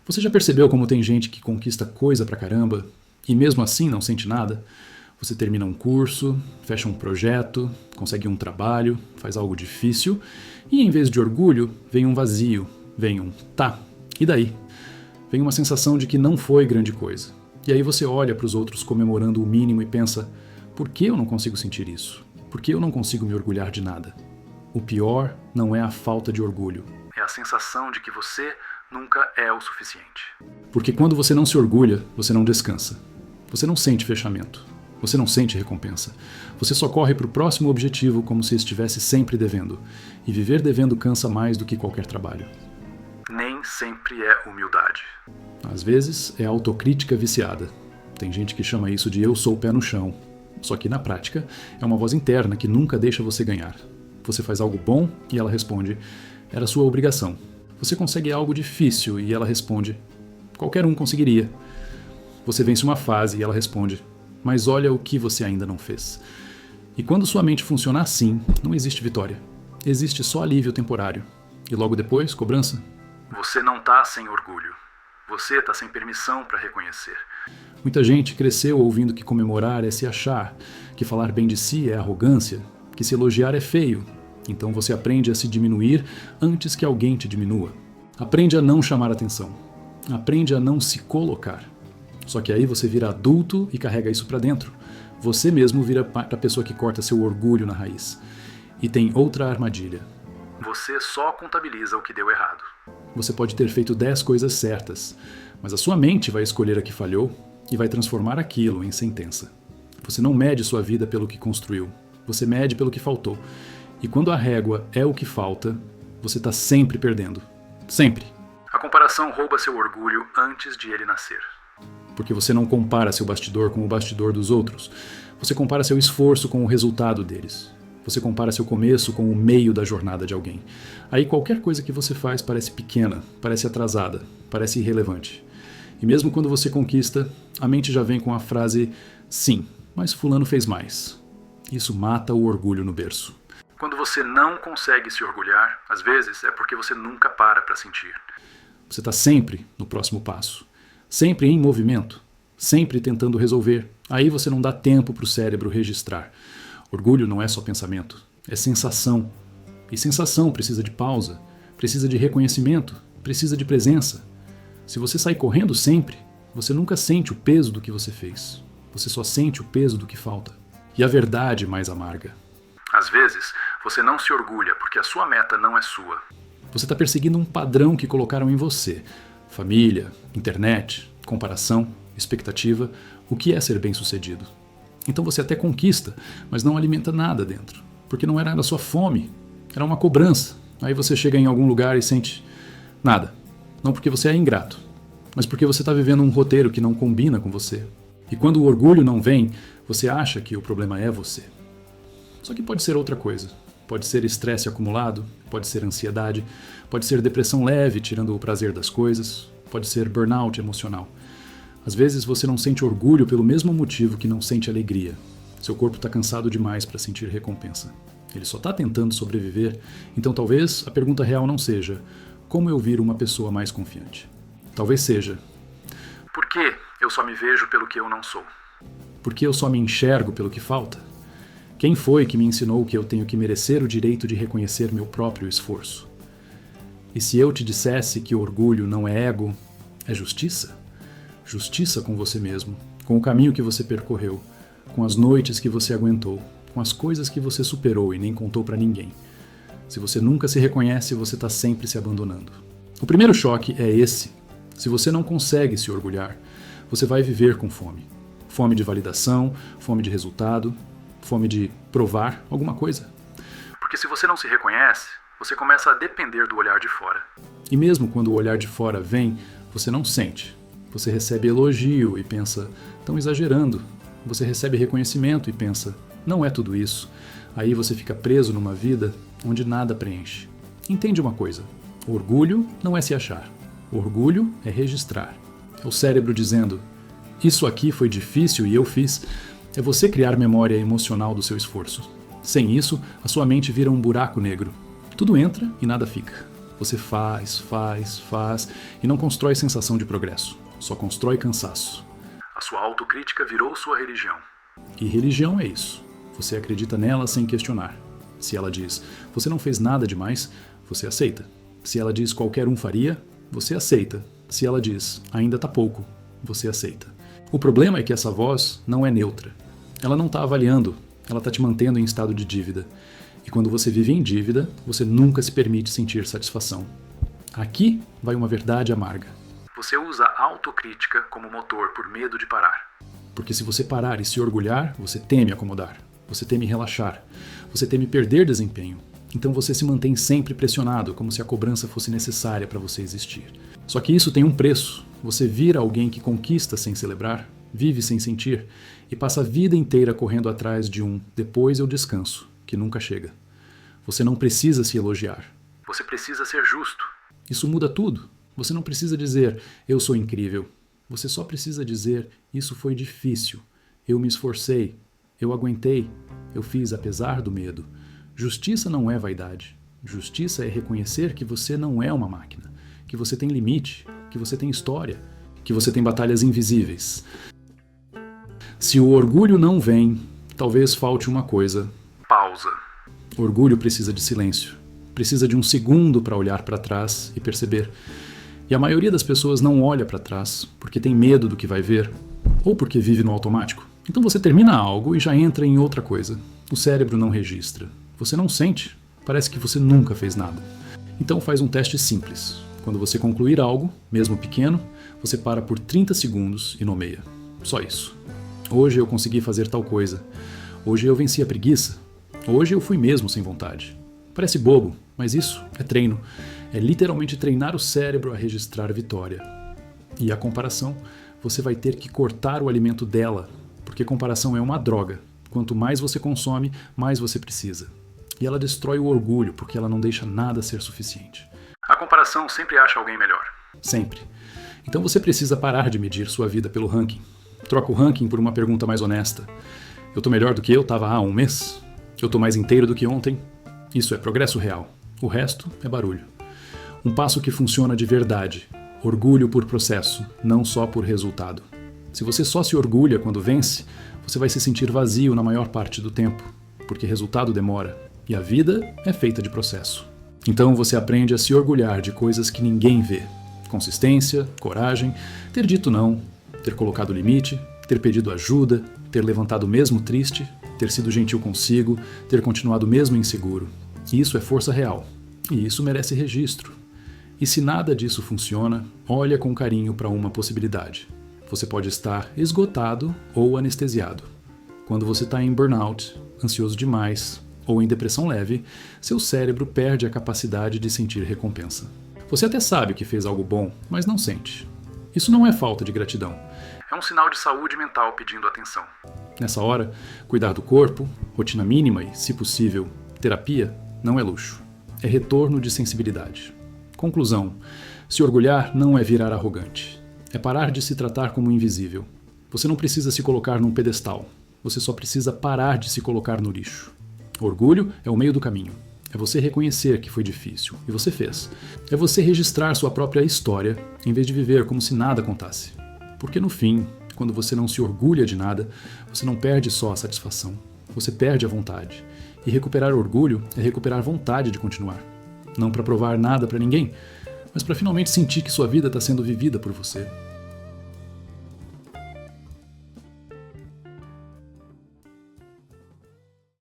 Você já percebeu como tem gente que conquista coisa pra caramba e mesmo assim não sente nada? Você termina um curso, fecha um projeto, consegue um trabalho, faz algo difícil e em vez de orgulho, vem um vazio, vem um tá, e daí? Vem uma sensação de que não foi grande coisa. E aí você olha para os outros comemorando o mínimo e pensa, por que eu não consigo sentir isso? Por que eu não consigo me orgulhar de nada? O pior não é a falta de orgulho. É a sensação de que você nunca é o suficiente. Porque quando você não se orgulha, você não descansa. Você não sente fechamento. Você não sente recompensa. Você só corre para o próximo objetivo como se estivesse sempre devendo. E viver devendo cansa mais do que qualquer trabalho. Nem sempre é humildade. Às vezes é autocrítica viciada. Tem gente que chama isso de eu sou o pé no chão. Só que na prática é uma voz interna que nunca deixa você ganhar. Você faz algo bom e ela responde, era sua obrigação. Você consegue algo difícil e ela responde, qualquer um conseguiria. Você vence uma fase e ela responde, mas olha o que você ainda não fez. E quando sua mente funciona assim, não existe vitória. Existe só alívio temporário. E logo depois, cobrança. Você não está sem orgulho. Você está sem permissão para reconhecer. Muita gente cresceu ouvindo que comemorar é se achar, que falar bem de si é arrogância, que se elogiar é feio. Então você aprende a se diminuir antes que alguém te diminua. Aprende a não chamar atenção. Aprende a não se colocar. Só que aí você vira adulto e carrega isso pra dentro. Você mesmo vira a pessoa que corta seu orgulho na raiz. E tem outra armadilha. Você só contabiliza o que deu errado. Você pode ter feito 10 coisas certas, mas a sua mente vai escolher a que falhou e vai transformar aquilo em sentença. Você não mede sua vida pelo que construiu. Você mede pelo que faltou. E quando a régua é o que falta, você está sempre perdendo. Sempre. A comparação rouba seu orgulho antes de ele nascer. Porque você não compara seu bastidor com o bastidor dos outros. Você compara seu esforço com o resultado deles. Você compara seu começo com o meio da jornada de alguém. Aí qualquer coisa que você faz parece pequena, parece atrasada, parece irrelevante. E mesmo quando você conquista, a mente já vem com a frase sim, mas fulano fez mais. Isso mata o orgulho no berço. Quando você não consegue se orgulhar, às vezes é porque você nunca para sentir. Você está sempre no próximo passo. Sempre em movimento, sempre tentando resolver. Aí você não dá tempo para o cérebro registrar. Orgulho não é só pensamento, é sensação. E sensação precisa de pausa, precisa de reconhecimento, precisa de presença. Se você sai correndo sempre, você nunca sente o peso do que você fez. Você só sente o peso do que falta. E a verdade mais amarga. Às vezes, você não se orgulha porque a sua meta não é sua. Você está perseguindo um padrão que colocaram em você. Família, internet, comparação, expectativa, o que é ser bem-sucedido. Então você até conquista, mas não alimenta nada dentro, porque não era da sua fome, era uma cobrança. Aí você chega em algum lugar e sente nada. Não porque você é ingrato, mas porque você está vivendo um roteiro que não combina com você. E quando o orgulho não vem, você acha que o problema é você. Só que pode ser outra coisa. Pode ser estresse acumulado, pode ser ansiedade, pode ser depressão leve, tirando o prazer das coisas, pode ser burnout emocional. Às vezes você não sente orgulho pelo mesmo motivo que não sente alegria. Seu corpo está cansado demais para sentir recompensa. Ele só está tentando sobreviver, então talvez a pergunta real não seja como eu viro uma pessoa mais confiante. Talvez seja por que eu só me vejo pelo que eu não sou? Por que eu só me enxergo pelo que falta? Quem foi que me ensinou que eu tenho que merecer o direito de reconhecer meu próprio esforço? E se eu te dissesse que orgulho não é ego, é justiça? Justiça com você mesmo, com o caminho que você percorreu, com as noites que você aguentou, com as coisas que você superou e nem contou pra ninguém. Se você nunca se reconhece, você está sempre se abandonando. O primeiro choque é esse. Se você não consegue se orgulhar, você vai viver com fome. Fome de validação, fome de resultado, fome de provar alguma coisa. Porque se você não se reconhece, você começa a depender do olhar de fora. E mesmo quando o olhar de fora vem, você não sente. Você recebe elogio e pensa, estão exagerando. Você recebe reconhecimento e pensa, não é tudo isso. Aí você fica preso numa vida onde nada preenche. Entende uma coisa, orgulho não é se achar. Orgulho é registrar. É o cérebro dizendo, isso aqui foi difícil e eu fiz. É você criar memória emocional do seu esforço. Sem isso, a sua mente vira um buraco negro. Tudo entra e nada fica. Você faz, faz, faz e não constrói sensação de progresso, só constrói cansaço. A sua autocrítica virou sua religião. E religião é isso. Você acredita nela sem questionar. Se ela diz, você não fez nada demais, você aceita. Se ela diz, qualquer um faria, você aceita. Se ela diz, ainda tá pouco, você aceita. O problema é que essa voz não é neutra. Ela não está avaliando, ela está te mantendo em estado de dívida. E quando você vive em dívida, você nunca se permite sentir satisfação. Aqui vai uma verdade amarga. Você usa a autocrítica como motor por medo de parar. Porque se você parar e se orgulhar, você teme acomodar. Você teme relaxar. Você teme perder desempenho. Então você se mantém sempre pressionado, como se a cobrança fosse necessária para você existir. Só que isso tem um preço. Você vira alguém que conquista sem celebrar, vive sem sentir, e passa a vida inteira correndo atrás de um depois eu descanso, que nunca chega. Você não precisa se elogiar. Você precisa ser justo. Isso muda tudo. Você não precisa dizer, eu sou incrível. Você só precisa dizer, isso foi difícil. Eu me esforcei. Eu aguentei. Eu fiz apesar do medo. Justiça não é vaidade. Justiça é reconhecer que você não é uma máquina. Que você tem limite. Que você tem história. Que você tem batalhas invisíveis. Se o orgulho não vem, talvez falte uma coisa. Pausa. Orgulho precisa de silêncio. Precisa de um segundo para olhar para trás e perceber. E a maioria das pessoas não olha para trás porque tem medo do que vai ver ou porque vive no automático. Então você termina algo e já entra em outra coisa. O cérebro não registra. Você não sente. Parece que você nunca fez nada. Então faz um teste simples. Quando você concluir algo, mesmo pequeno, você para por 30 segundos e nomeia. Só isso. Hoje eu consegui fazer tal coisa. Hoje eu venci a preguiça. Hoje eu fui mesmo sem vontade. Parece bobo, mas isso é treino. É literalmente treinar o cérebro a registrar vitória. E a comparação, você vai ter que cortar o alimento dela, porque comparação é uma droga. Quanto mais você consome, mais você precisa. E ela destrói o orgulho, porque ela não deixa nada ser suficiente. A comparação sempre acha alguém melhor. Sempre. Então você precisa parar de medir sua vida pelo ranking. Troca o ranking por uma pergunta mais honesta. Eu tô melhor do que eu estava há um mês? Eu tô mais inteiro do que ontem? Isso é progresso real. O resto é barulho. Um passo que funciona de verdade. Orgulho por processo, não só por resultado. Se você só se orgulha quando vence, você vai se sentir vazio na maior parte do tempo, porque resultado demora, e a vida é feita de processo. Então você aprende a se orgulhar de coisas que ninguém vê. Consistência, coragem, ter dito não, ter colocado limite, ter pedido ajuda, ter levantado mesmo triste, ter sido gentil consigo, ter continuado mesmo inseguro. Isso é força real. E isso merece registro. E se nada disso funciona, olha com carinho para uma possibilidade. Você pode estar esgotado ou anestesiado. Quando você está em burnout, ansioso demais ou em depressão leve, seu cérebro perde a capacidade de sentir recompensa. Você até sabe que fez algo bom, mas não sente. Isso não é falta de gratidão. É um sinal de saúde mental pedindo atenção. Nessa hora, cuidar do corpo, rotina mínima e, se possível, terapia, não é luxo. É retorno de sensibilidade. Conclusão: se orgulhar não é virar arrogante. É parar de se tratar como invisível. Você não precisa se colocar num pedestal. Você só precisa parar de se colocar no lixo. Orgulho é o meio do caminho. É você reconhecer que foi difícil, e você fez. É você registrar sua própria história, em vez de viver como se nada contasse. Porque no fim, quando você não se orgulha de nada, você não perde só a satisfação. Você perde a vontade. E recuperar orgulho é recuperar vontade de continuar. Não para provar nada para ninguém, mas para finalmente sentir que sua vida está sendo vivida por você.